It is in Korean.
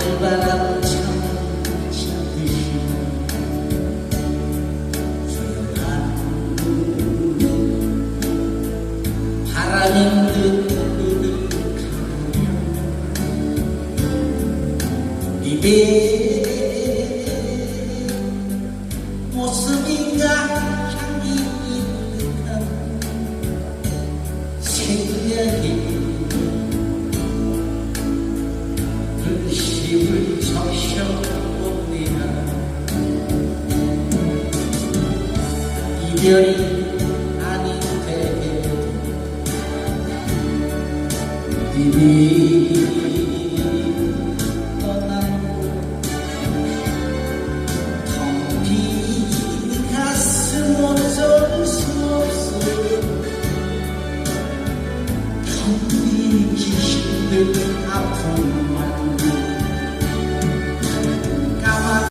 가을바람 참듯이 조용한 바람인 듯 흐르는 입에 모습인가 향이 있는 생각이 근심을 적셔봅니다. 이별이